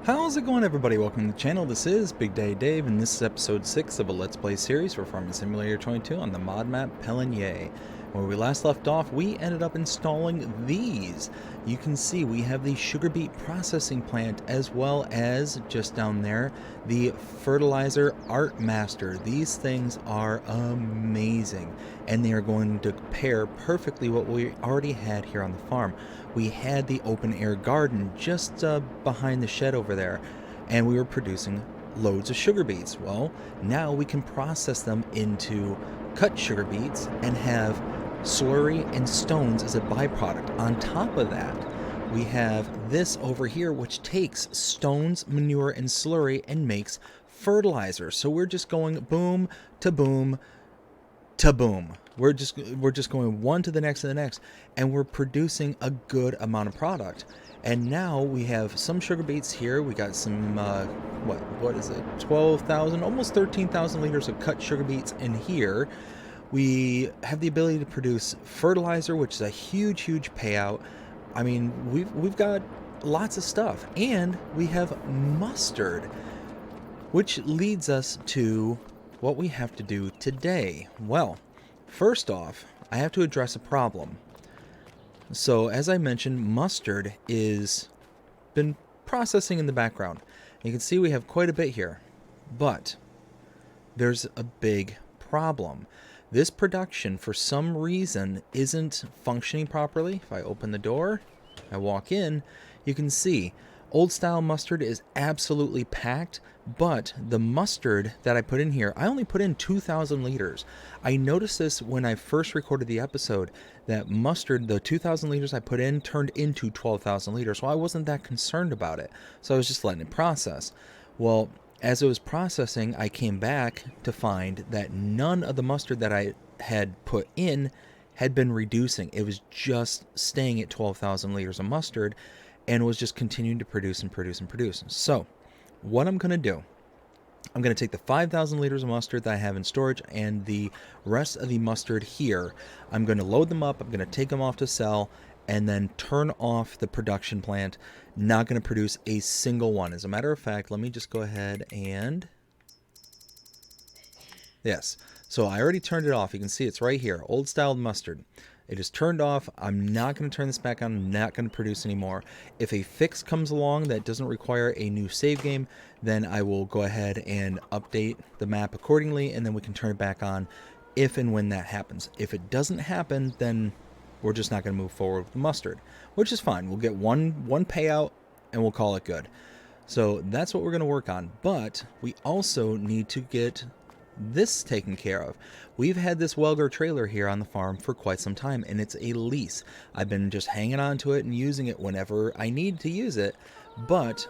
How's it going, everybody? Welcome to the channel. This is Big Day Dave, and this is episode 6 of a Let's Play series for Farming Simulator 22 on the mod map Pallegney. Where we last left off, we ended up installing these. You can see we have the sugar beet processing plant, as well as, just down there, the fertilizer art master. These things are amazing, and they are going to pair perfectly what we already had here on the farm. We had the open air garden just behind the shed over there, and we were producing loads of sugar beets. Well, now we can process them into cut sugar beets and have slurry and stones as a byproduct. On top of that, we have this over here, which takes stones, manure, and slurry and makes fertilizer. So we're just going boom to boom to boom. We're just going one to the next and the next, and we're producing a good amount of product. And now we have some sugar beets here. We got some what is it, 12,000, almost 13,000 liters of cut sugar beets in here. We have the ability to produce fertilizer, which is a huge payout. I mean, we've got lots of stuff, and we have mustard, which leads us to what we have to do today. Well, first off, I have to address a problem. So, as I mentioned, mustard is been processing in the background. You can see we have quite a bit here, but there's a big problem. This production, for some reason, isn't functioning properly. If I open the door, I walk in, you can see old style mustard is absolutely packed, but the mustard that I put in here, I only put in 2,000 liters. I noticed this when I first recorded the episode, that mustard, the 2,000 liters I put in, turned into 12,000 liters, so I wasn't that concerned about it. So I was just letting it process. Well, as it was processing, I came back to find that none of the mustard that I had put in had been reducing. It was just staying at 12,000 liters of mustard, and was just continuing to produce and produce and produce. So what I'm going to do, I'm going to take the 5,000 liters of mustard that I have in storage and the rest of the mustard here. I'm going to load them up. I'm going to take them off to sell and then turn off the production plant. Not going to produce a single one. As a matter of fact, let me just go ahead and... Yes. So I already turned it off. You can see it's right here. Old style mustard. It is turned off. I'm not going to turn this back on. I'm not going to produce anymore. If a fix comes along that doesn't require a new save game, then I will go ahead and update the map accordingly, and then we can turn it back on if and when that happens. If it doesn't happen, then we're just not going to move forward with the mustard, which is fine. We'll get one payout, and we'll call it good. So that's what we're going to work on. But we also need to get this taken care of. We've had this welder trailer here on the farm for quite some time, and it's a lease. I've been just hanging on to it and using it whenever I need to use it, but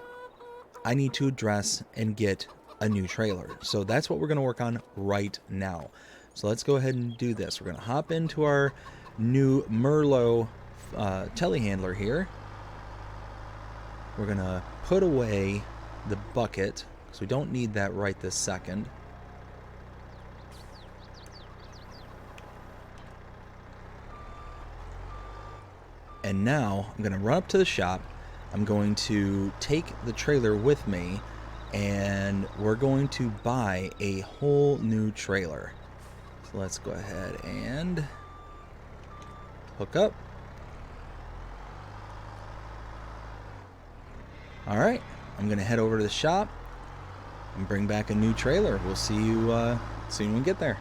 I need to address and get a new trailer. So that's what we're going to work on right now. So let's go ahead and do this. We're going to hop into our new Merlot telehandler here. We're going to put away the bucket because we don't need that right this second. And now I'm going to run up to the shop. I'm going to take the trailer with me, and we're going to buy a whole new trailer. So let's go ahead and hook up. All right, I'm going to head over to the shop and bring back a new trailer. We'll see you soon when we get there.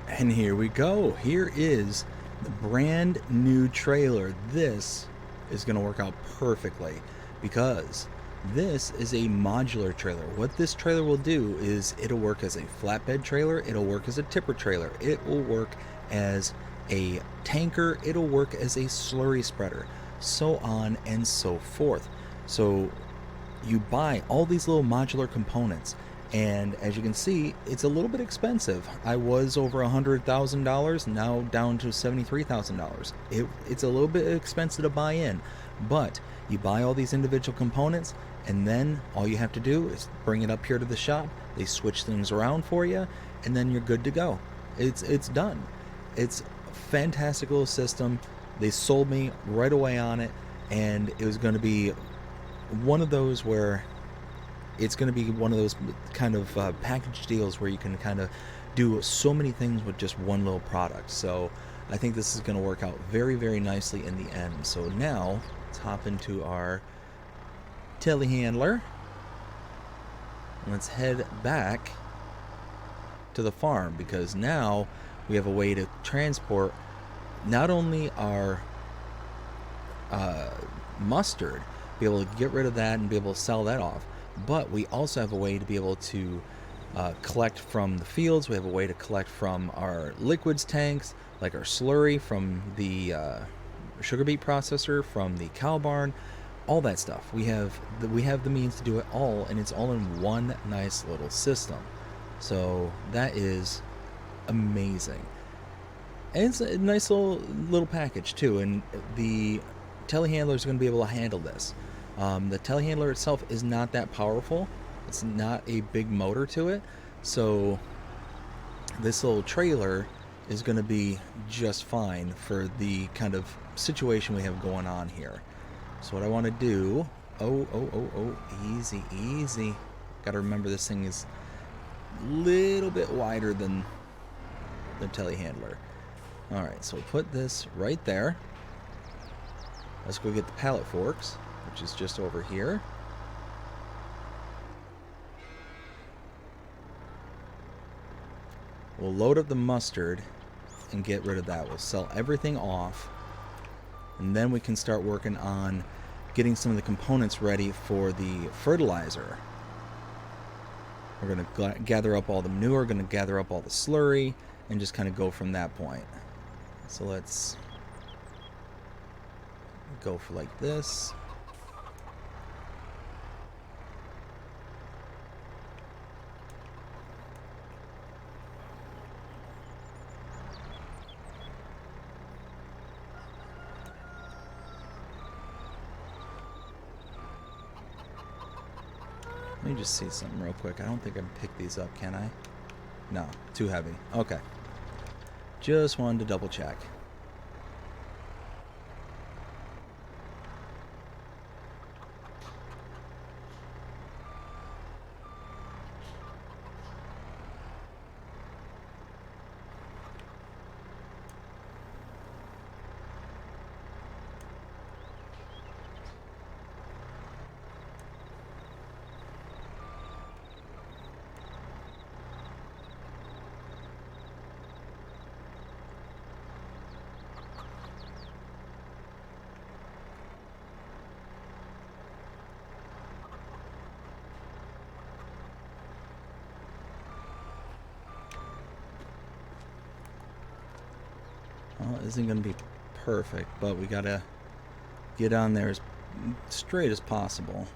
And here we go. Here is the brand new trailer. This is going to work out perfectly because this is a modular trailer. What this trailer will do is it'll work as a flatbed trailer. It'll work as a tipper trailer. It will work as a tanker. It'll work as a slurry spreader, so on and so forth. So you buy all these little modular components. And as you can see, it's a little bit expensive. I was over $100,000, now down to $73,000. It's a little bit expensive to buy in, but you buy all these individual components, and then all you have to do is bring it up here to the shop. They switch things around for you, and then you're good to go. It's done. It's a fantastic little system. They sold me right away on it, and it was going to be one of those where it's going to be one of those kind of package deals where you can kind of do so many things with just one little product. So I think this is going to work out very, very nicely in the end. So now let's hop into our telehandler. Let's head back to the farm, because now we have a way to transport not only our mustard, be able to get rid of that and be able to sell that off, but we also have a way to be able to collect from the fields. We have a way to collect from our liquids tanks, like our slurry from the sugar beet processor, from the cow barn, all that stuff. We have the means to do it all, and it's all in one nice little system. So that is amazing. And it's a nice little package too, and the telehandler is going to be able to handle this. The telehandler itself is not that powerful. It's not a big motor to it, so this little trailer is going to be just fine for the kind of situation we have going on here. So what I want to do, easy. Got to remember this thing is a little bit wider than the telehandler. All right, so put this right there. Let's go get the pallet forks, which is just over here. We'll load up the mustard and get rid of that. We'll sell everything off, and then we can start working on getting some of the components ready for the fertilizer. We're going to gather up all the manure, going to gather up all the slurry, and just kind of go from that point. So let's go for like this. Let me just see something real quick. I don't think I can pick these up, can I? No, too heavy. Okay. Just wanted to double check. Well, it isn't going to be perfect, but we got to get on there as straight as possible.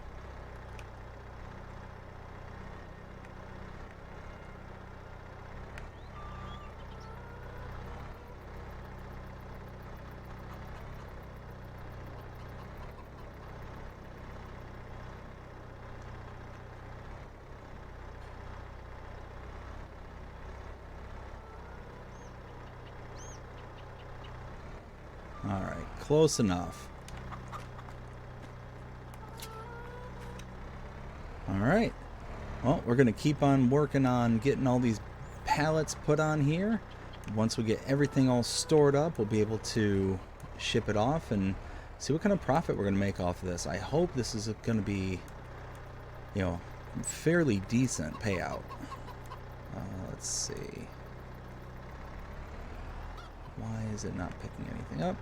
Alright, close enough. Alright. Well, we're going to keep on working on getting all these pallets put on here. Once we get everything all stored up, we'll be able to ship it off and see what kind of profit we're going to make off of this. I hope this is going to be, you know, fairly decent payout. Let's see. Why is it not picking anything up?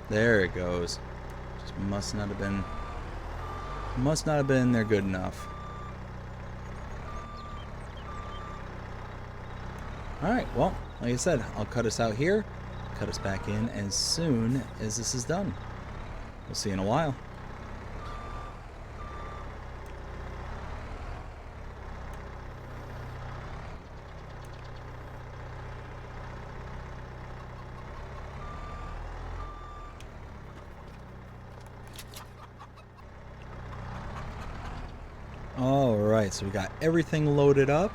There it goes. Just must not have been there good enough. Alright, well, like I said, I'll cut us out here, cut us back in as soon as this is done. We'll see you in a while. Alright, so we got everything loaded up.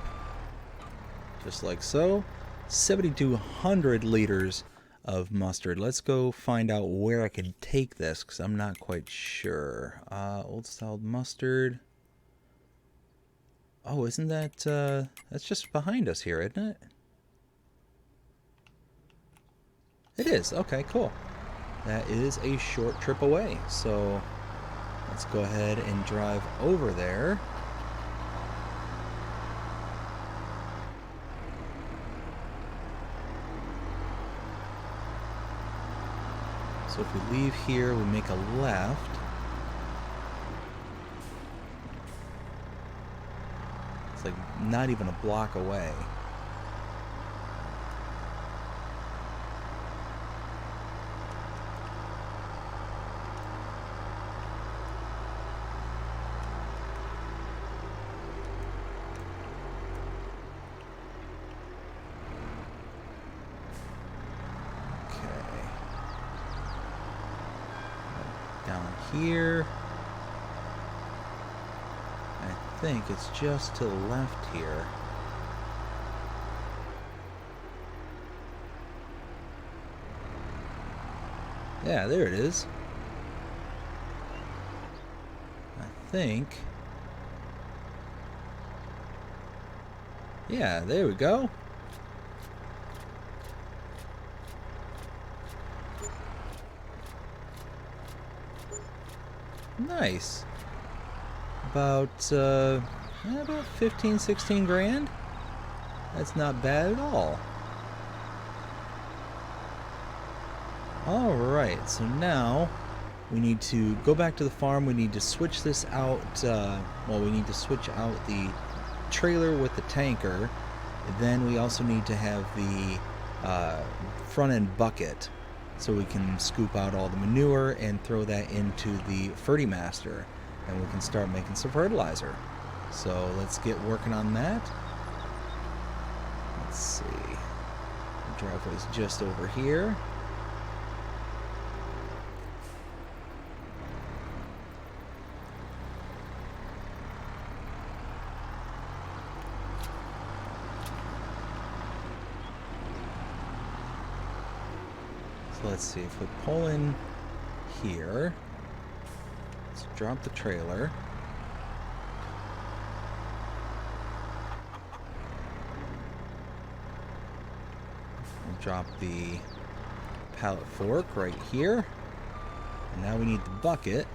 Just like so. 7,200 liters of mustard. Let's go find out where I can take this, because I'm not quite sure. Old style mustard. Oh, isn't that, that's just behind us here, isn't it? It is. Okay, cool. That is a short trip away. So let's go ahead and drive over there. So if we leave here, we make a left. It's like not even a block away. Down here. I think it's just to the left here. Yeah, there it is. I think. Yeah, there we go. Nice. About 15, 16 grand. That's not bad at all. Alright, so now we need to go back to the farm. We need to switch this out. Well, we need to switch out the trailer with the tanker. Then we also need to have the front end bucket, so we can scoop out all the manure and throw that into the Fertimaster, and we can start making some fertilizer. So let's get working on that. Let's see. The driveway's just over here. So let's see, if we pull in here, let's drop the trailer. We'll drop the pallet fork right here. And now we need the bucket.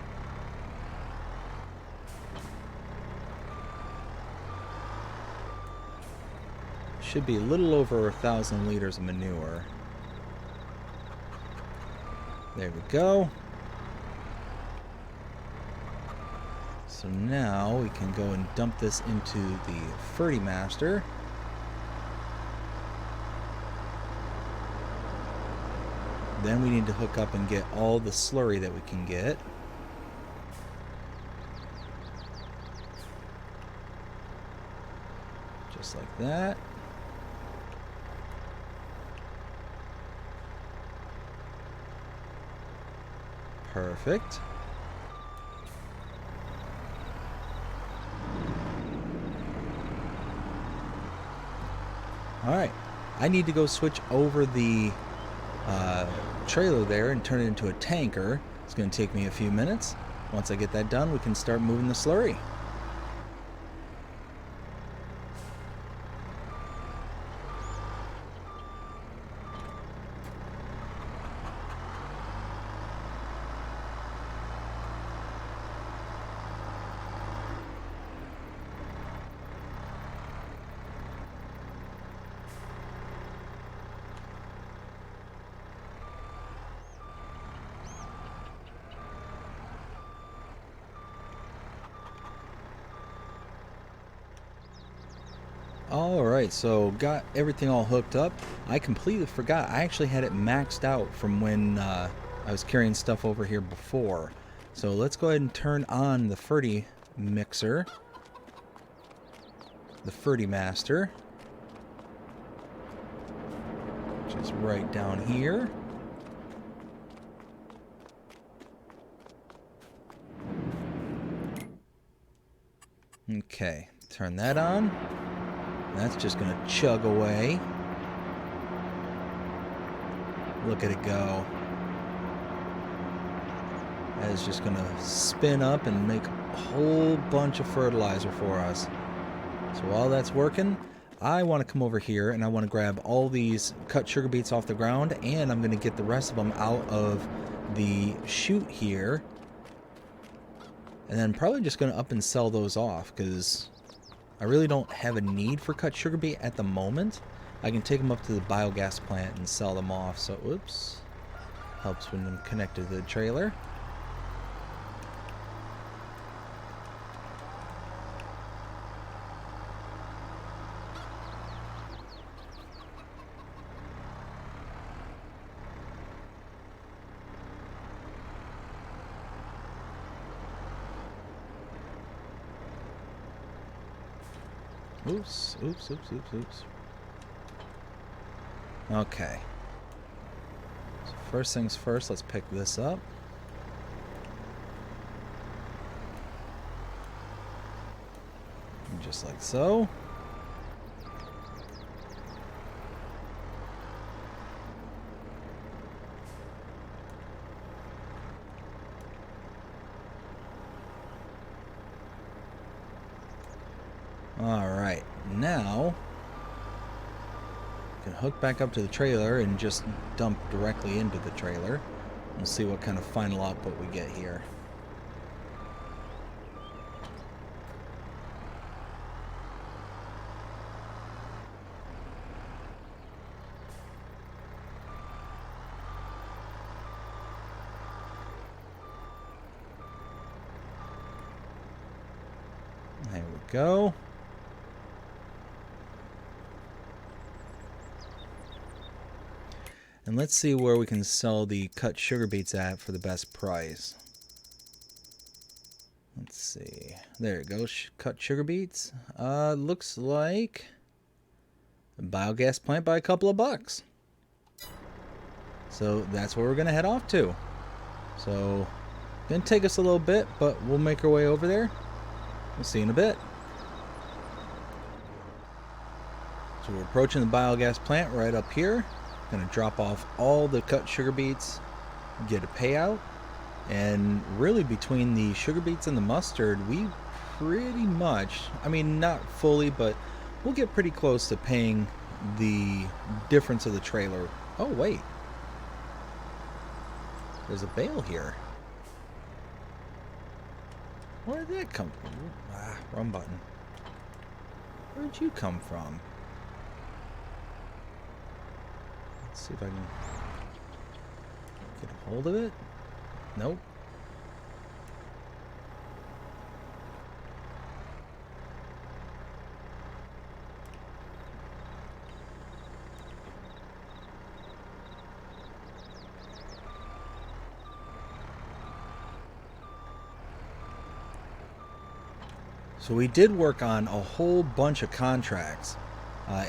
Should be a little over 1,000 liters of manure. There we go. So now we can go and dump this into the Fertimaster. Then we need to hook up and get all the slurry that we can get. Just like that. Perfect. Alright, I need to go switch over the trailer there and turn it into a tanker. It's going to take me a few minutes. Once I get that done, we can start moving the slurry. Alright, so got everything all hooked up. I completely forgot. I actually had it maxed out from when I was carrying stuff over here before. So let's go ahead and turn on the Ferti mixer. The Fertimaster. Which is right down here. Okay, turn that on. That's just going to chug away. Look at it go. That is just going to spin up and make a whole bunch of fertilizer for us. So while that's working, I want to come over here and I want to grab all these cut sugar beets off the ground, and I'm going to get the rest of them out of the chute here. And then probably just going to up and sell those off because I really don't have a need for cut sugar beet at the moment. I can take them up to the biogas plant and sell them off. So, oops. Helps when I'm connected to the trailer. Oops, oops, oops, oops, oops. Okay. So first things first, let's pick this up. And just like so. Alright, now I can hook back up to the trailer and just dump directly into the trailer. We'll see what kind of final output we get here. There we go. And let's see where we can sell the cut sugar beets at for the best price. Let's see. There it goes. Cut sugar beets. Looks like a biogas plant by a couple of bucks. So that's where we're going to head off to. So, going to take us a little bit, but we'll make our way over there. We'll see you in a bit. So we're approaching the biogas plant right up here. Going to drop off all the cut sugar beets, get a payout, and really between the sugar beets and the mustard, we pretty much, I mean not fully, but we'll get pretty close to paying the difference of the trailer. Oh wait, there's a bale here. Where did that come from? Ah, wrong button. Where'd you come from? Let's see if I can get a hold of it. Nope. So we did work on a whole bunch of contracts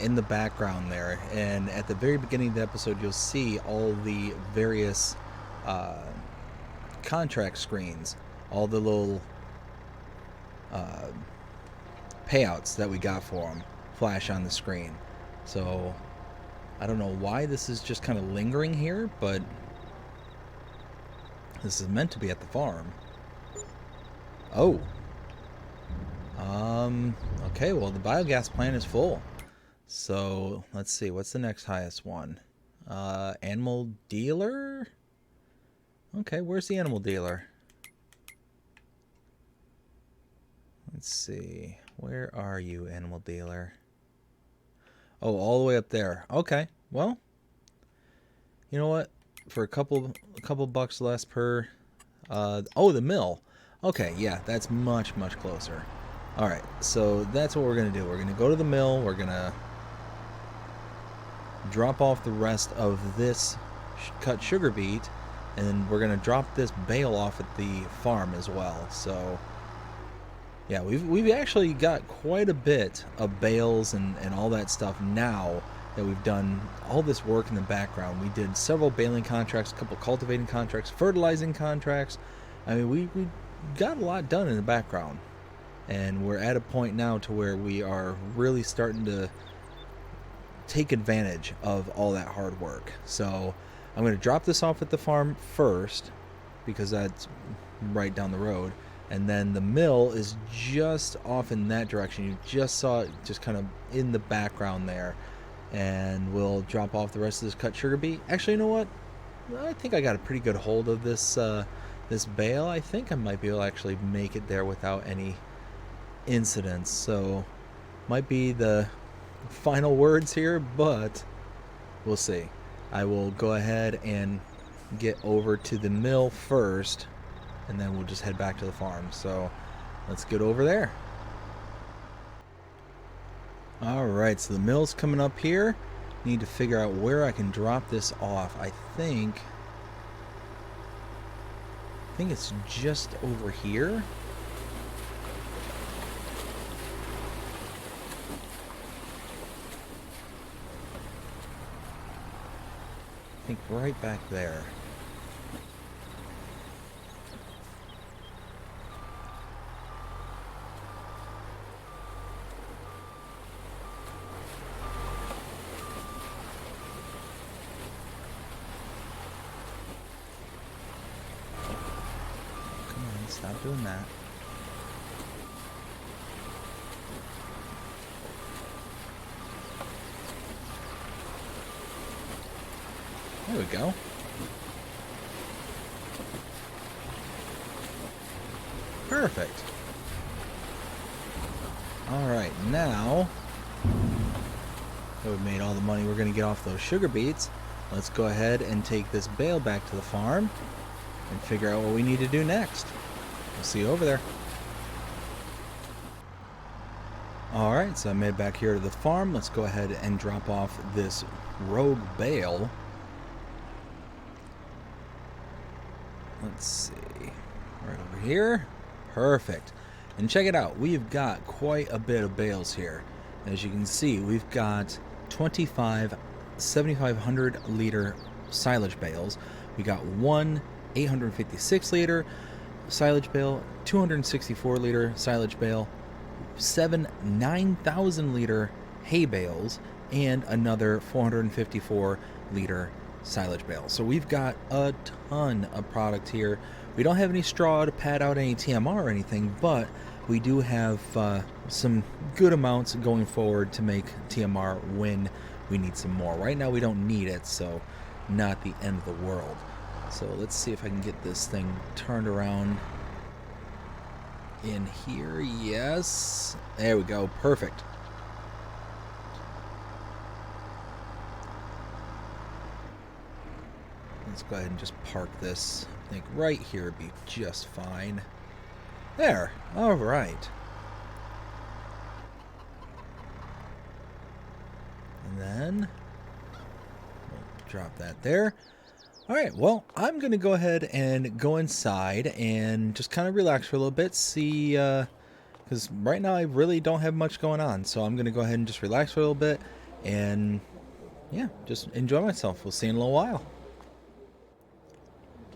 in the background there, and at the very beginning of the episode you'll see all the various contract screens, all the little payouts that we got for them flash on the screen. So I don't know why this is just kind of lingering here, but this is meant to be at the farm. Oh. Okay, well the biogas plant is full. So let's see, what's the next highest one? Animal dealer? Okay, where's the animal dealer? Let's see, where are you, animal dealer? Oh, all the way up there. Okay, well, you know what? For a couple bucks less per. Oh, the mill. Okay, yeah, that's much closer. All right, so that's what we're gonna do. We're gonna go to the mill. We're gonna drop off the rest of this cut sugar beet, and we're gonna drop this bale off at the farm as well. So yeah, we've actually got quite a bit of bales and all that stuff now that we've done all this work in the background. We did several baling contracts, a couple cultivating contracts, fertilizing contracts. I mean, we got a lot done in the background. and we're at a point now to where we are really starting to take advantage of all that hard work. So I'm going to drop this off at the farm first because that's right down the road, and then the mill is just off in that direction. You just saw it just kind of in the background there, and we'll drop off the rest of this cut sugar beet. Actually, you know what? I think I got a pretty good hold of this this bale. I think I might be able to actually make it there without any incidents. So might be the final words here, but we'll see. I will go ahead and get over to the mill first, and then we'll just head back to the farm. So let's get over there. Alright, so the mill's coming up here. Need to figure out where I can drop this off. I think it's just over here. I think right back there. Come on, stop doing that. There we go. Perfect. Alright, now that we've made all the money we're going to get off those sugar beets, let's go ahead and take this bale back to the farm and figure out what we need to do next. We'll see you over there. Alright, so I made it back here to the farm. Let's go ahead and drop off this rogue bale. Let's see, right over here. Perfect. And check it out, we've got quite a bit of bales here. As you can see, we've got 25 7,500 liter silage bales. We got one 856 liter silage bale, 264 liter silage bale, 7 9,000 liter hay bales, and another 454 liter silage bale. So we've got a ton of product here. We don't have any straw to pad out any TMR or anything, but we do have some good amounts going forward to make TMR when we need some more. Right now we don't need it, so not the end of the world. So let's see if I can get this thing turned around in here. Yes, there we go. Perfect. Let's go ahead and just park this. I think right here would be just fine. There. All right. And then we'll drop that there. All right. Well, I'm going to go ahead and go inside and just kind of relax for a little bit. See, because right now I really don't have much going on. So I'm going to go ahead and just relax for a little bit and, yeah, just enjoy myself. We'll see you in a little while.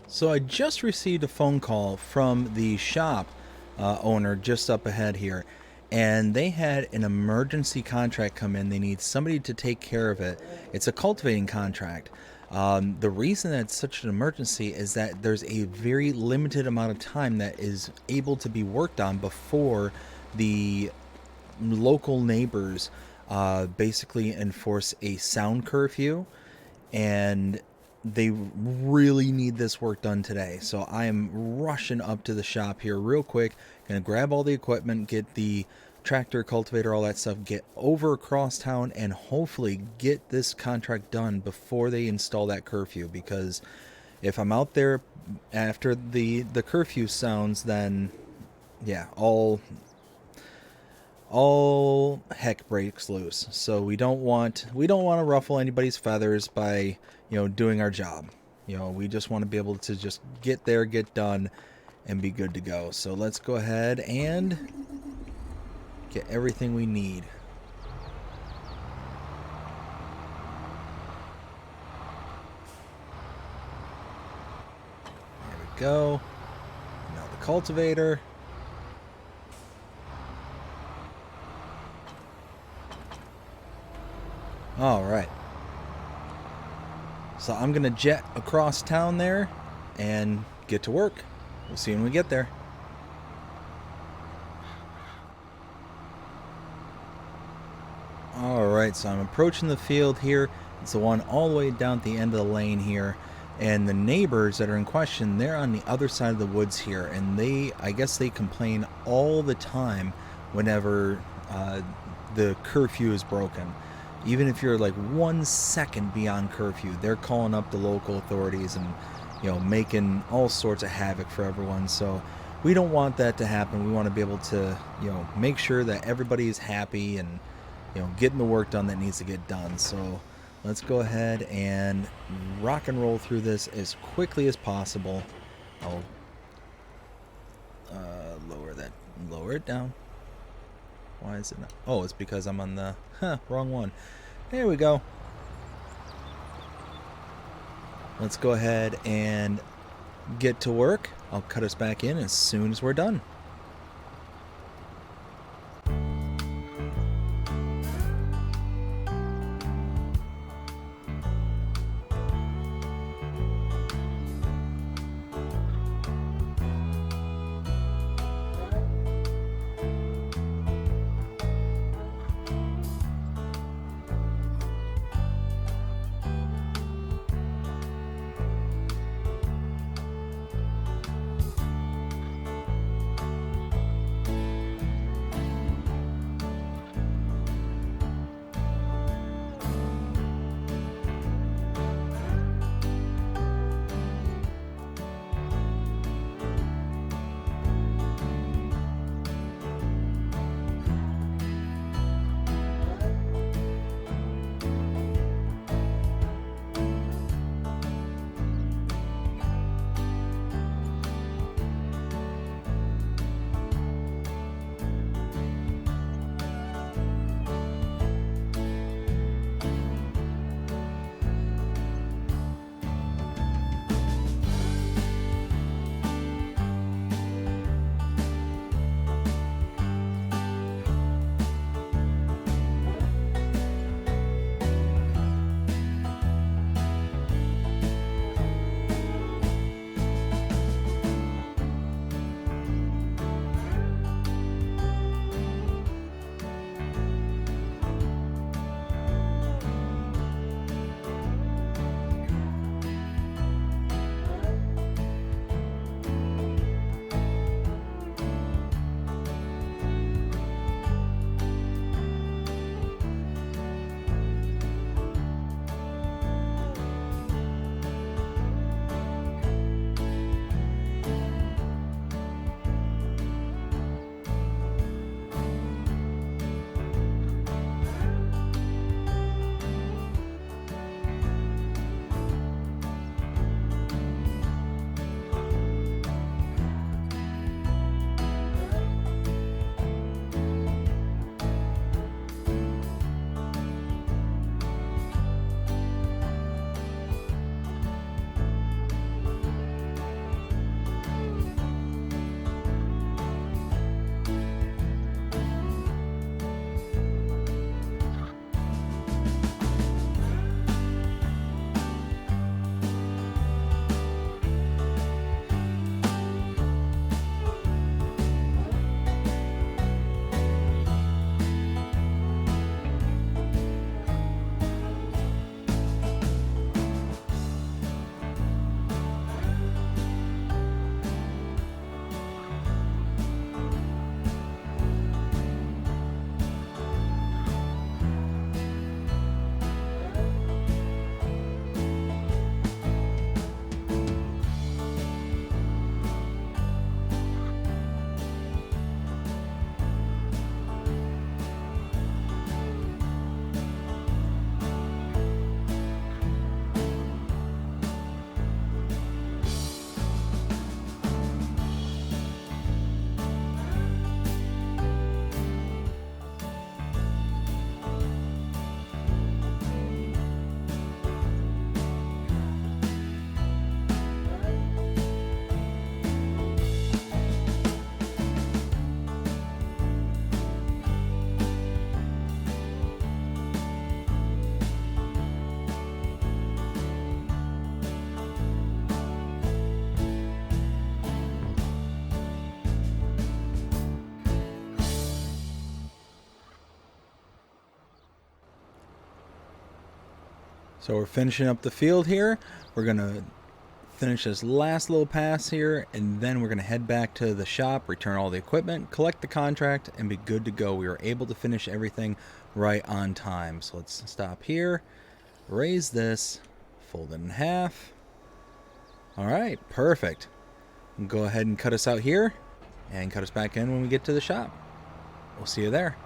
So I just received a phone call from the shop owner just up ahead here, and they had an emergency contract come in. They need somebody to take care of it. It's a cultivating contract. The reason that it's such an emergency is that there's a very limited amount of time that is able to be worked on before the local neighbors basically enforce a sound curfew, and they really need this work done today. So I am rushing up to the shop here real quick. Gonna grab all the equipment, get the tractor, cultivator, all that stuff, get over across town, and hopefully get this contract done before they install that curfew. Because if I'm out there after the curfew sounds, then yeah, all heck breaks loose. So we don't want to ruffle anybody's feathers by, doing our job. We just want to be able to just get there, get done, and be good to go. So let's go ahead and get everything we need. There we go. Now the cultivator. All right. So I'm going to jet across town there and get to work. We'll see when we get there. Alright, so I'm approaching the field here. It's the one all the way down at the end of the lane here. And the neighbors that are in question, they're on the other side of the woods here. And I guess they complain all the time whenever the curfew is broken. Even if you're like 1 second beyond curfew, they're calling up the local authorities and, making all sorts of havoc for everyone. So we don't want that to happen. We want to be able to, make sure that everybody is happy and, getting the work done that needs to get done. So let's go ahead and rock and roll through this as quickly as possible. I'll lower it down. Why is it not? Oh, it's because I'm on the wrong one. There we go. Let's go ahead and get to work. I'll cut us back in as soon as we're done. So we're finishing up the field here. We're going to finish this last little pass here, and then we're going to head back to the shop, return all the equipment, collect the contract, and be good to go. We were able to finish everything right on time. So let's stop here, raise this, fold it in half. All right, perfect. Go ahead and cut us out here and cut us back in when we get to the shop. We'll see you there.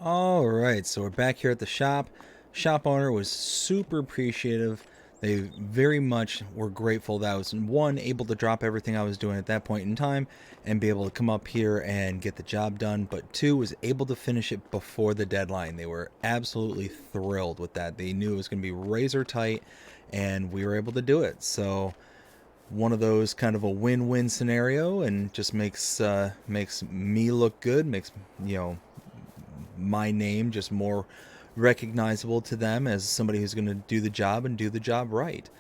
All right, so we're back here at the shop. Shop owner was super appreciative. They very much were grateful that I was, one, able to drop everything I was doing at that point in time and be able to come up here and get the job done, but two, was able to finish it before the deadline. They were absolutely thrilled with that. They knew it was going to be razor tight, and we were able to do it. So one of those kind of a win-win scenario, and just makes me look good, makes, you know, my name just more recognizable to them as somebody who's going to do the job and do the job right.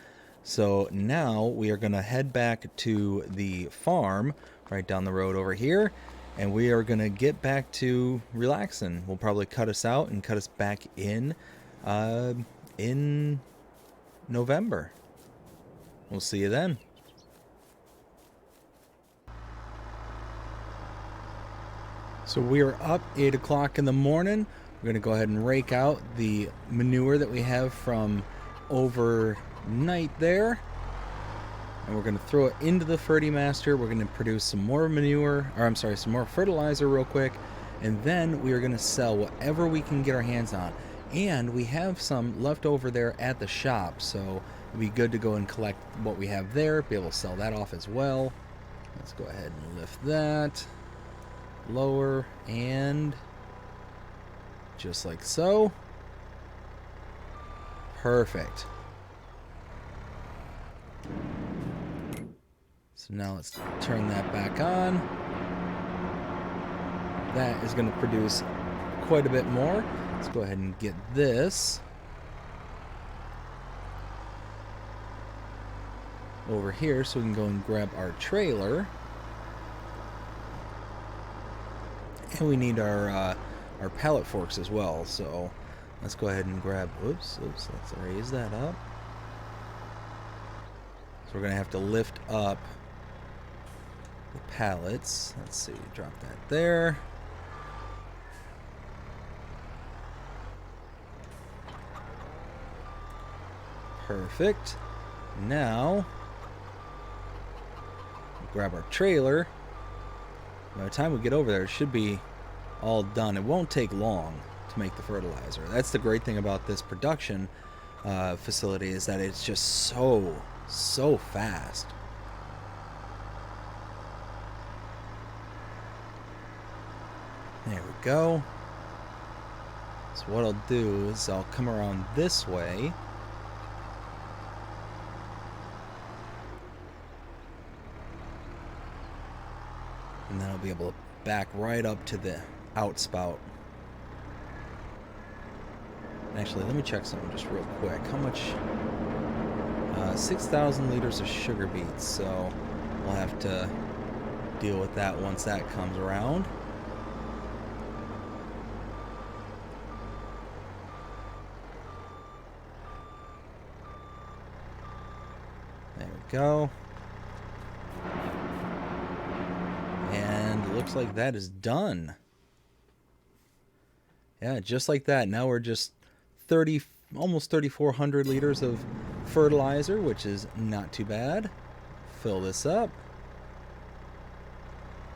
So now we are going to head back to the farm right down the road over here, and we are going to get back to relaxing. We'll probably cut us out and cut us back in November. We'll see you then. So we are up 8 o'clock in the morning. We're going to go ahead and rake out the manure that we have from overnight there. And we're going to throw it into the Fertimaster. We're going to produce some more manure, or I'm sorry, some more fertilizer real quick. And then we are going to sell whatever we can get our hands on. And we have some left over there at the shop. So it'll be good to go and collect what we have there, be able to sell that off as well. Let's go ahead and lift that. Lower, and just like so. Perfect. So now let's turn that back on. That is going to produce quite a bit more. Let's go ahead and get this over here so we can go and grab our trailer. And we need our pallet forks as well, so let's go ahead and grab, oops, let's raise that up. So we're going to have to lift up the pallets. Let's see, drop that there. Perfect. Now, grab our trailer. By the time we get over there, it should be all done. It won't take long to make the fertilizer. That's the great thing about this production facility, is that it's just so fast. There we go. So what I'll do is I'll come around this way. And then I'll be able to back right up to the outspout. Actually, let me check something just real quick. How much? 6,000 liters of sugar beets. So we'll have to deal with that once that comes around. There we go. And it looks like that is done. Yeah, just like that. Now we're just almost 3,400 liters of fertilizer, which is not too bad. Fill this up.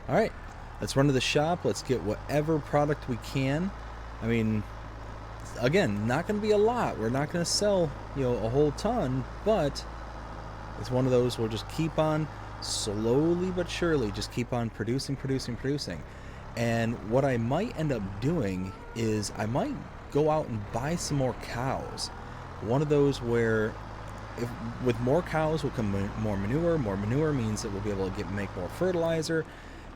All right, let's run to the shop. Let's get whatever product we can. I mean, again, not going to be a lot. We're not going to sell, a whole ton, but it's one of those we'll just keep on slowly but surely just keep on producing. And what I might end up doing is I might go out and buy some more cows. One of those where with more cows will come more manure. More manure means that we'll be able to make more fertilizer,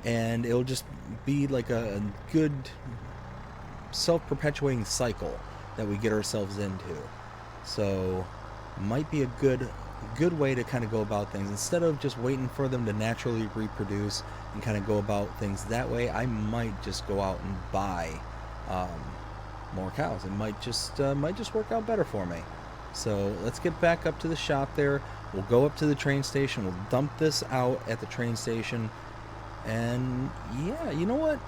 and it'll just be like a good self-perpetuating cycle that we get ourselves into. So might be a good good way to kind of go about things. Instead of just waiting for them to naturally reproduce and kind of go about things that way, I might just go out and buy more cows. It might just work out better for me. So let's get back up to the shop there. We'll go up to the train station. We'll dump this out at the train station. And yeah, you know what?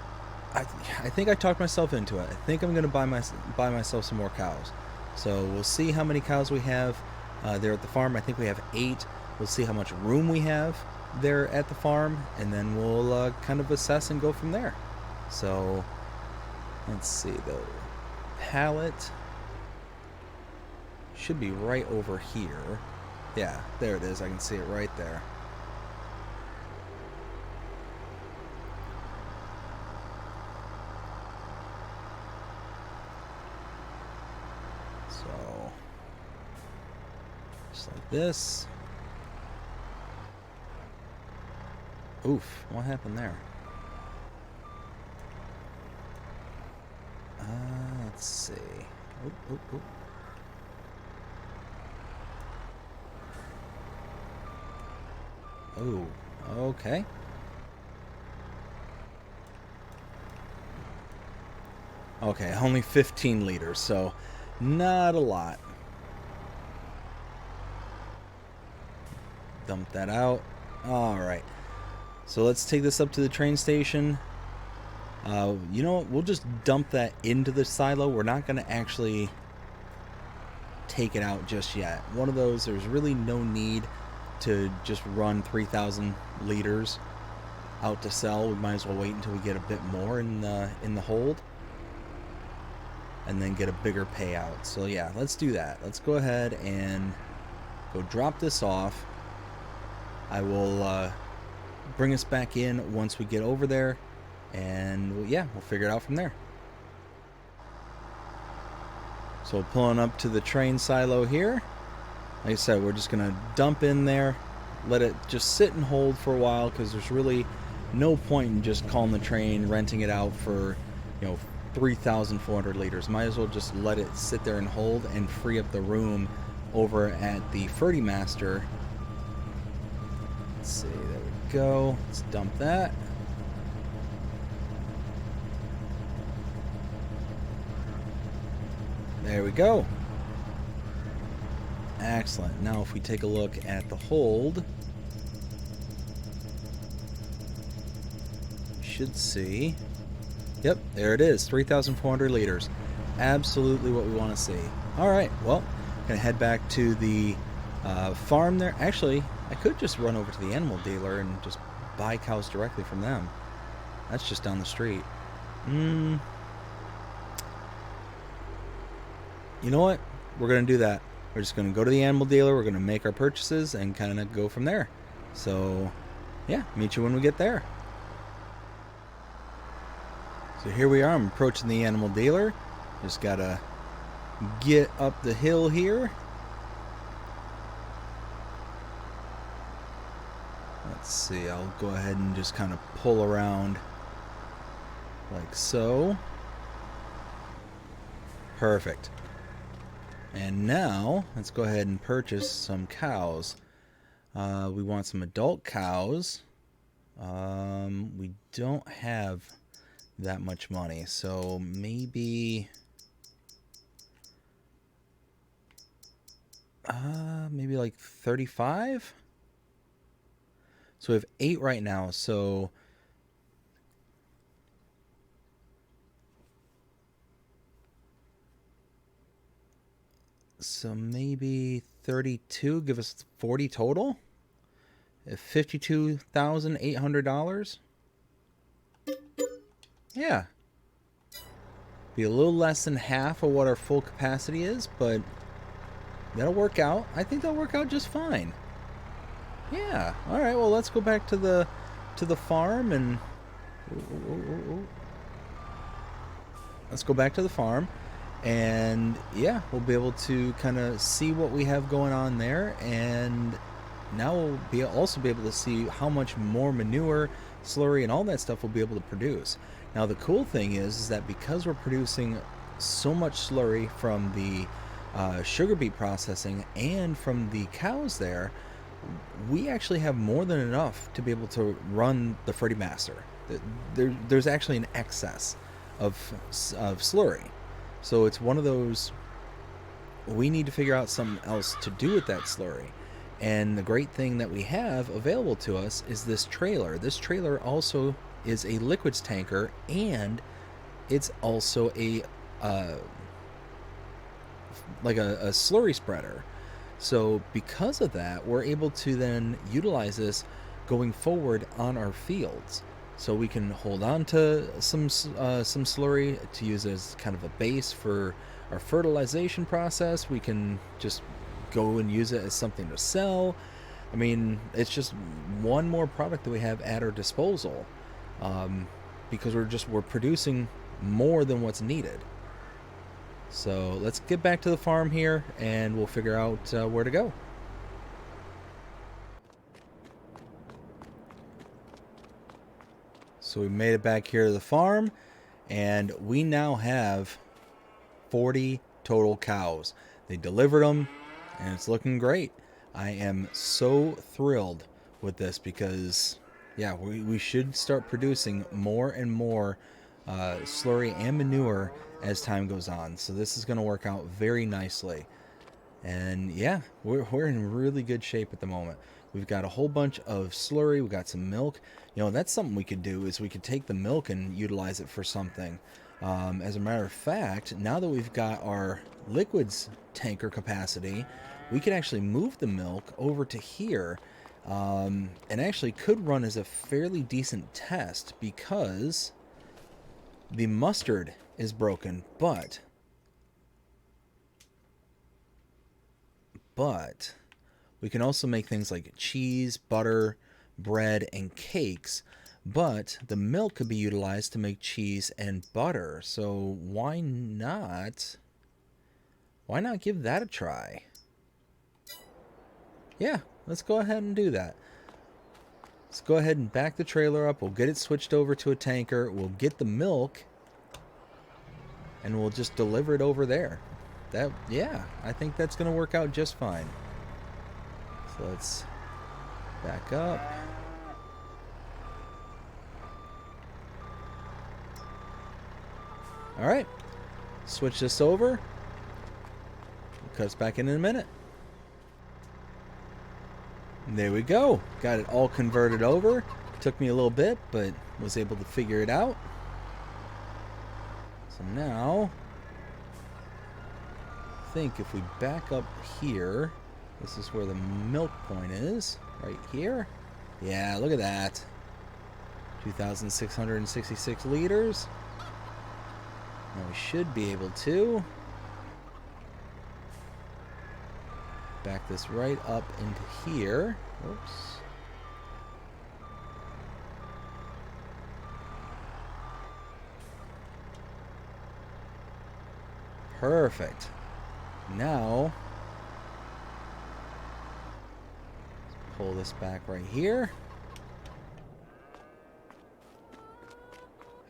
I think I talked myself into it. I think I'm going to buy myself some more cows. So we'll see how many cows we have there at the farm. I think we have 8. We'll see how much room we have there at the farm, and then we'll kind of assess and go from there. So let's see, the pallet should be right over here. Yeah, there it is. I can see it right there. So just like this. Oof, what happened there? Let's see. Oop, oop, oop. Oh, okay. Okay, only 15 liters, so not a lot. Dump that out. All right. So let's take this up to the train station. You know what? We'll just dump that into the silo. We're not going to actually take it out just yet. One of those, there's really no need to just run 3,000 liters out to sell. We might as well wait until we get a bit more in the hold, and then get a bigger payout. So yeah, let's do that. Let's go ahead and go drop this off. I will bring us back in once we get over there, and yeah, we'll figure it out from there. So pulling up to the train silo here. Like I said, we're just going to dump in there, let it just sit and hold for a while, because there's really no point in just calling the train, renting it out for, 3,400 liters. Might as well just let it sit there and hold and free up the room over at the Ferdy Master. Let's see, there we go. Let's dump that. There we go. Excellent. Now if we take a look at the hold, you should see, yep, there it is, 3,400 liters. Absolutely what we want to see. Alright, well, gonna head back to the farm there. Actually, I could just run over to the animal dealer and just buy cows directly from them. That's just down the street. You know what? We're gonna do that. We're just going to go to the animal dealer, we're going to make our purchases, and kind of go from there. So, yeah, meet you when we get there. So here we are, I'm approaching the animal dealer. Just got to get up the hill here. Let's see, I'll go ahead and just kind of pull around like so. Perfect. And now, let's go ahead and purchase some cows. We want some adult cows. We don't have that much money, so maybe like 35? So we have 8 right now, so maybe 32, give us 40 total. $52,800. Yeah. Be a little less than half of what our full capacity is, but that'll work out. I think that'll work out just fine. Yeah. All right, well, let's go back to the farm and let's go back to the farm. And yeah, we'll be able to kind of see what we have going on there, and now we'll also be able to see how much more manure, slurry, and all that stuff we'll be able to produce. Now the cool thing is that because we're producing so much slurry from the sugar beet processing and from the cows there, we actually have more than enough to be able to run the Freddy Master. There's actually an excess of slurry. So it's one of those, we need to figure out something else to do with that slurry. And the great thing that we have available to us is this trailer. This trailer also is a liquids tanker, and it's also a like a slurry spreader. So because of that, we're able to then utilize this going forward on our fields. So we can hold on to some slurry to use as kind of a base for our fertilization process. We can just go and use it as something to sell. I mean, it's just one more product that we have at our disposal, because we're producing more than what's needed. So let's get back to the farm here, and we'll figure out where to go. So we made it back here to the farm, and we now have 40 total cows. They delivered them, and it's looking great. I am so thrilled with this because, yeah, we should start producing more and more slurry and manure as time goes on. So this is going to work out very nicely. And yeah, we're in really good shape at the moment. We've got a whole bunch of slurry. We've got some milk. You know, that's something we could do, is we could take the milk and utilize it for something. As a matter of fact, now that we've got our liquids tanker capacity, we could actually move the milk over to here, and actually could run as a fairly decent test, because the mustard is broken, but we can also make things like cheese, butter, bread, and cakes. But the milk could be utilized to make cheese and butter. So why not? Why not give that a try? Yeah, let's go ahead and do that. Let's go ahead and back the trailer up. We'll get it switched over to a tanker. We'll get the milk, and we'll just deliver it over there. Yeah, I think that's going to work out just fine. So let's back up. All right, switch this over. Cut us back in a minute. And there we go. Got it all converted over. Took me a little bit, but was able to figure it out. So now, I think if we back up here, this is where the milk point is, right here. Yeah, look at that. 2,666 liters. Now we should be able to back this right up into here. Oops. Perfect. Now, let's pull this back right here.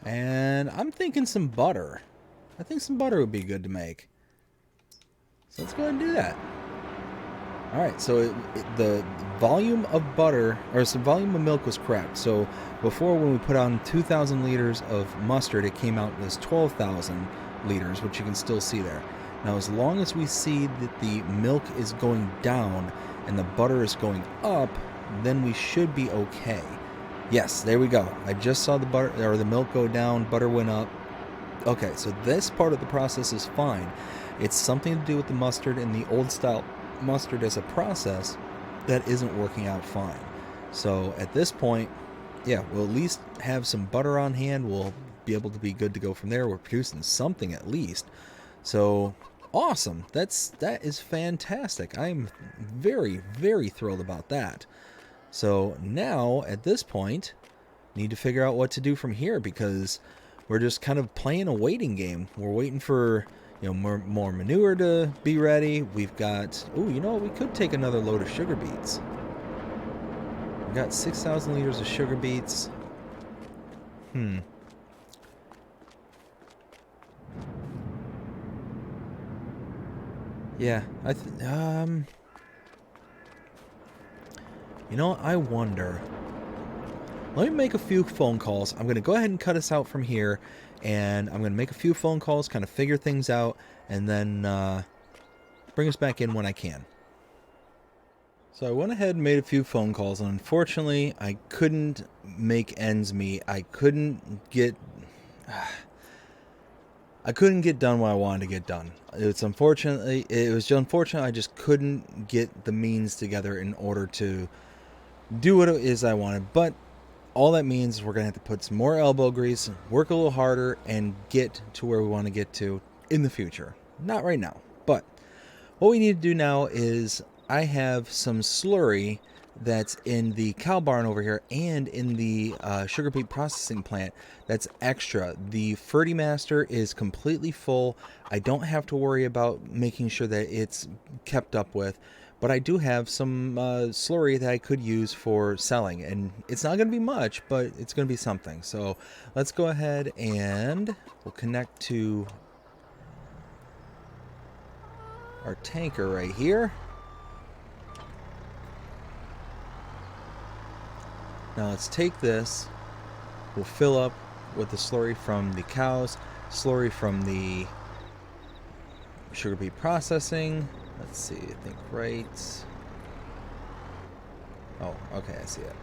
And I'm thinking some butter. I think some butter would be good to make. So let's go ahead and do that. Alright, so the volume of butter, or the volume of milk was correct. So before, when we put on 2,000 liters of mustard, it came out as 12,000 liters, which you can still see there. Now, as long as we see that the milk is going down and the butter is going up, then we should be okay. Yes, there we go. I just saw the butter, or the milk go down, butter went up. Okay, so this part of the process is fine. It's something to do with the mustard and the old style mustard as a process that isn't working out fine. So at this point, yeah, we'll at least have some butter on hand. We'll be able to be good to go from there. We're producing something at least. So awesome. That is fantastic. I'm very, very thrilled about that. So now at this point, need to figure out what to do from here, because we're just kind of playing a waiting game. We're waiting for, you know, more manure to be ready. We've got, oh, you know what? We could take another load of sugar beets. We've got 6,000 liters of sugar beets. Yeah, you know, I wonder. Let me make a few phone calls. I'm going to go ahead and cut us out from here, and I'm going to make a few phone calls, kind of figure things out, and then bring us back in when I can. So I went ahead and made a few phone calls, and unfortunately, I couldn't make ends meet. I couldn't get done what I wanted to get done. It was just unfortunate I just couldn't get the means together in order to do what it is I wanted. But all that means is we're going to have to put some more elbow grease, work a little harder, and get to where we want to get to in the future. Not right now, but what we need to do now is I have some slurry that's in the cow barn over here and in the sugar beet processing plant that's extra. The Ferdy Master is completely full. I don't have to worry about making sure that it's kept up with, but I do have some slurry that I could use for selling, and it's not going to be much, but it's going to be something. So let's go ahead and we'll connect to our tanker right here. Now let's take this, we'll fill up with the slurry from the cows, slurry from the sugar beet processing. Let's see, I think right. Oh, okay, I see it.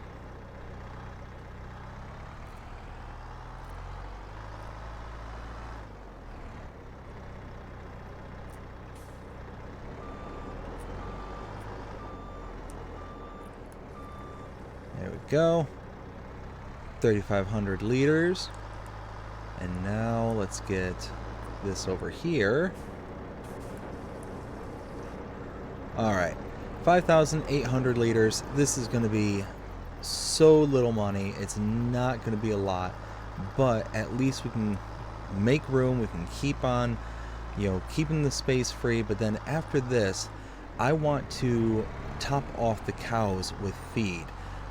There we go. 3,500 liters. And now let's get this over here. Alright, 5,800 liters. This is going to be so little money. It's not going to be a lot, but at least we can make room. We can keep on, keeping the space free. But then after this, I want to top off the cows with feed.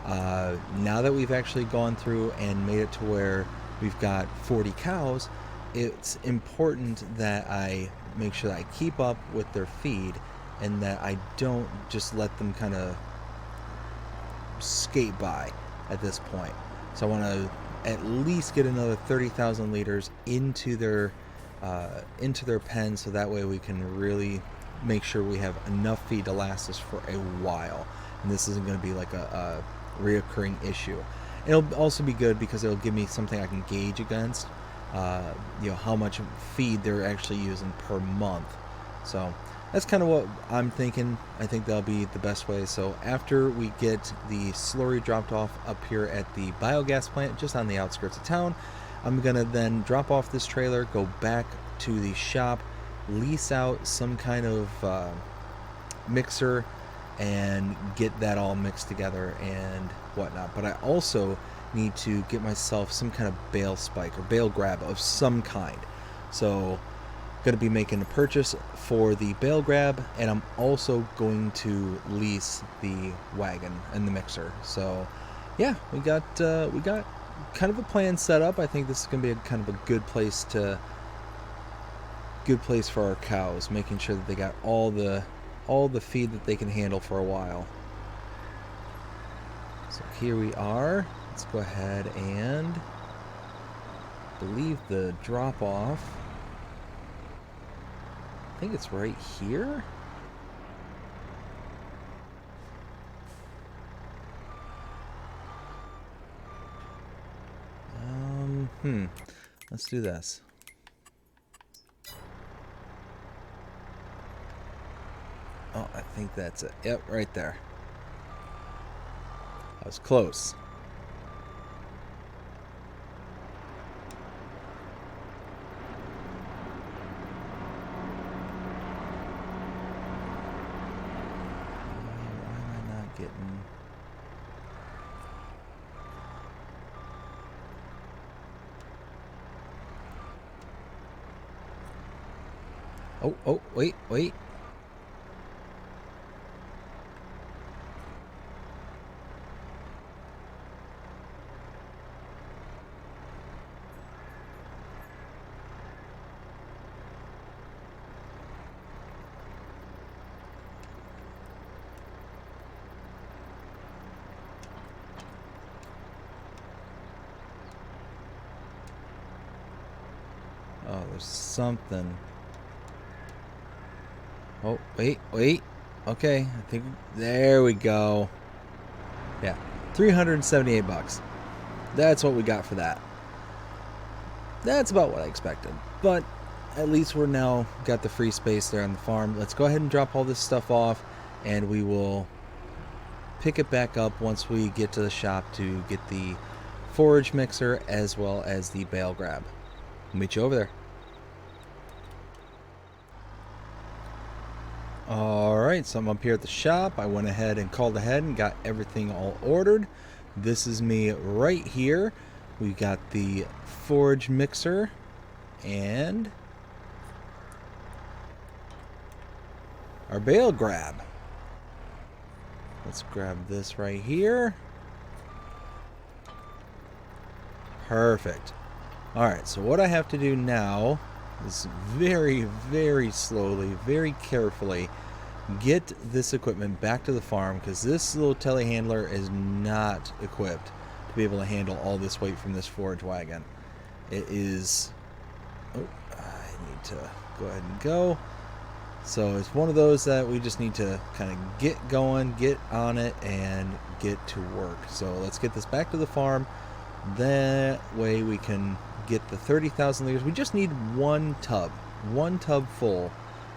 Now that we've actually gone through and made it to where we've got 40 cows, it's important that I make sure that I keep up with their feed and that I don't just let them kind of skate by at this point. So I want to at least get another 30,000 liters into their pen, so that way we can really make sure we have enough feed to last us for a while, and this isn't going to be like a reoccurring issue. It'll also be good because it'll give me something I can gauge against, how much feed they're actually using per month. So that's kind of what I'm thinking. I think that'll be the best way. So after we get the slurry dropped off up here at the biogas plant just on the outskirts of town, I'm gonna then drop off this trailer, go back to the shop, lease out some kind of mixer, and get that all mixed together and whatnot. But I also need to get myself some kind of bale spike or bale grab of some kind. So going to be making a purchase for the bale grab, and I'm also going to lease the wagon and the mixer. So yeah, we got kind of a plan set up. I think this is going to be kind of a good place for our cows, making sure that they got all the feed that they can handle for a while. So here we are. Let's go ahead and believe the drop off. I think it's right here. Let's do this. Oh, I think that's it. Yep, right there. That was close. Why am I not getting... Oh, wait. There's something. Oh, wait. Okay, I think there we go. Yeah, 378 bucks. That's what we got for that. That's about what I expected, but at least we're now got the free space there on the farm. Let's go ahead and drop all this stuff off, and we will pick it back up once we get to the shop to get the forage mixer as well as the bale grab. I'll meet you over there. Alright, so I'm up here at the shop. I went ahead and called ahead and got everything all ordered. This is me right here. We got the forage mixer and our bale grab. Let's grab this right here. Perfect. Alright, so what I have to do now is very, very slowly, very carefully get this equipment back to the farm, because this little telehandler is not equipped to be able to handle all this weight from this forage wagon. It is... Oh, I need to go ahead and go. So it's one of those that we just need to kind of get going, get on it, and get to work. So let's get this back to the farm. That way we can get the 30,000 liters. We just need one tub full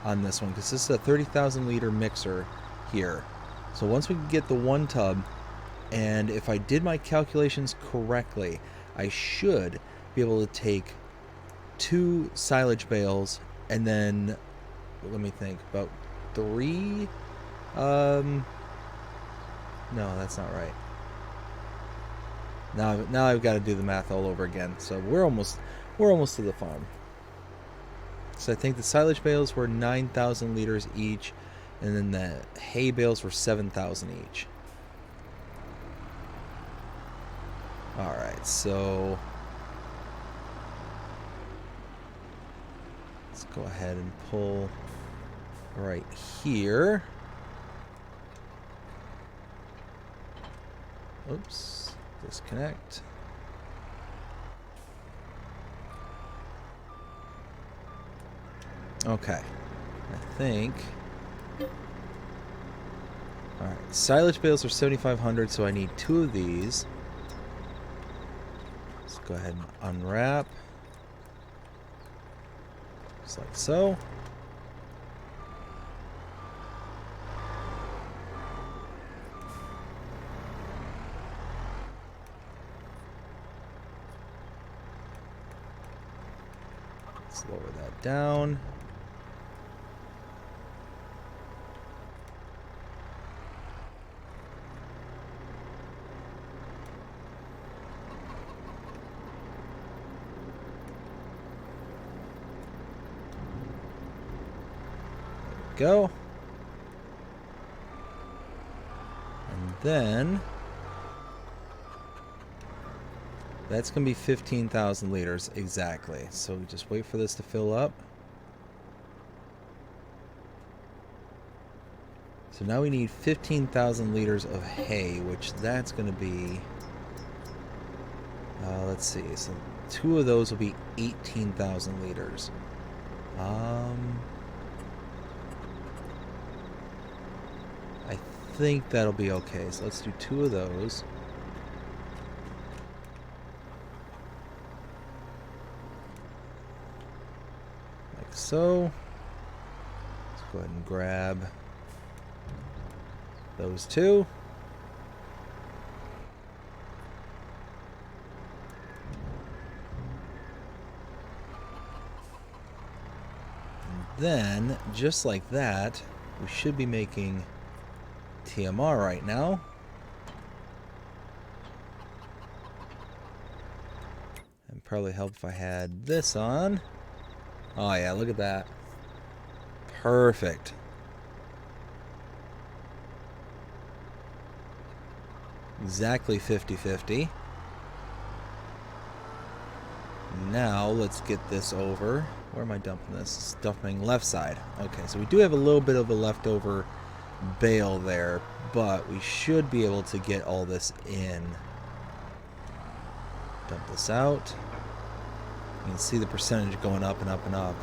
on this one, because this is a 30,000 liter mixer here. So once we get the one tub, and if I did my calculations correctly, I should be able to take 2 silage bales, and then let me think, about 3 no, that's not right. Now I've got to do the math all over again. So we're almost to the farm. So I think the silage bales were 9,000 liters each, and then the hay bales were 7,000 each. All right, so let's go ahead and pull right here. Oops, disconnect. Okay, I think. All right, silage bales are 7,500, so I need 2 of these. Let's go ahead and unwrap, just like so. Let's lower that down. Go. And then that's going to be 15,000 liters exactly. So we just wait for this to fill up. So now we need 15,000 liters of hay, which that's going to be, let's see, so 2 of those will be 18,000 liters. I think that'll be okay. So let's do 2 of those. Like so. Let's go ahead and grab those 2. And then, just like that, we should be making TMR right now. And probably help if I had this on. Oh yeah, look at that. Perfect. Exactly 50-50. Now let's get this over. Where am I dumping this? It's dumping left side. Okay, so we do have a little bit of a leftover bale there, but we should be able to get all this in. Dump this out. You can see the percentage going up and up and up.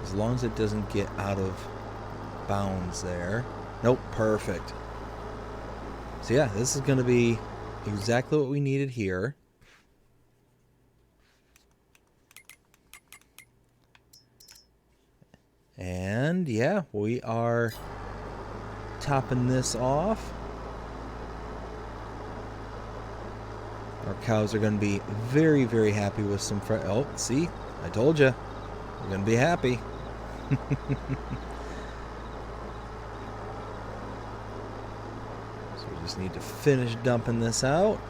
As long as it doesn't get out of bounds there. Nope, perfect. So yeah, this is going to be exactly what we needed here. And yeah, we are topping this off. Our cows are going to be very, very happy with some oh, see? I told you. We're going to be happy. So we just need to finish dumping this out.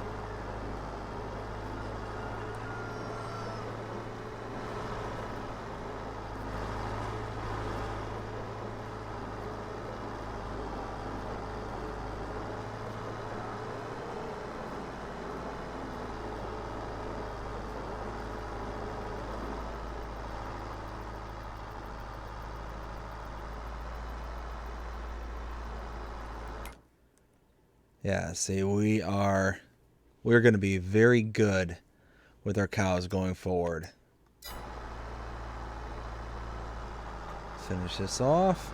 Yeah, see, we're going to be very good with our cows going forward. Finish this off.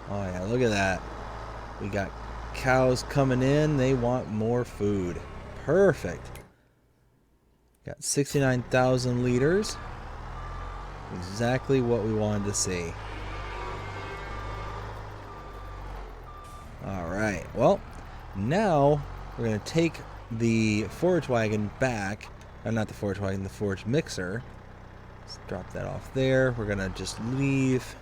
Oh yeah, look at that. We got cows coming in. They want more food. Perfect. Got 69,000 liters. Exactly what we wanted to see. All right. Well, now we're going to take the forage wagon back. Not the forage wagon, the forage mixer. Let's drop that off there. We're going to just leave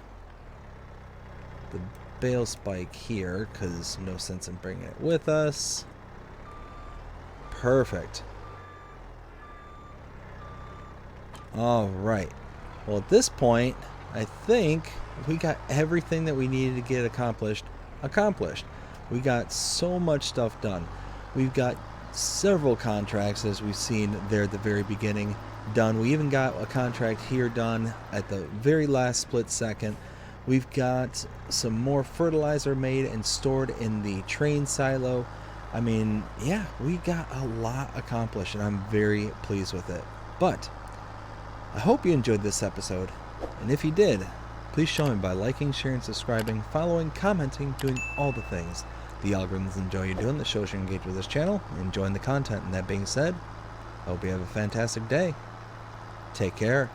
the bale spike here because no sense in bringing it with us. Perfect. All right. Well, at this point, I think we got everything that we needed to get accomplished. We got so much stuff done. We've got several contracts, as we've seen there at the very beginning, done. We even got a contract here done at the very last split second. We've got some more fertilizer made and stored in the train silo. I mean, yeah, we got a lot accomplished, and I'm very pleased with it. But I hope you enjoyed this episode, and if you did, please show me by liking, sharing, subscribing, following, commenting, doing all the things the algorithms enjoy you doing that shows you engage with this channel and enjoying the content. And that being said, I hope you have a fantastic day. Take care.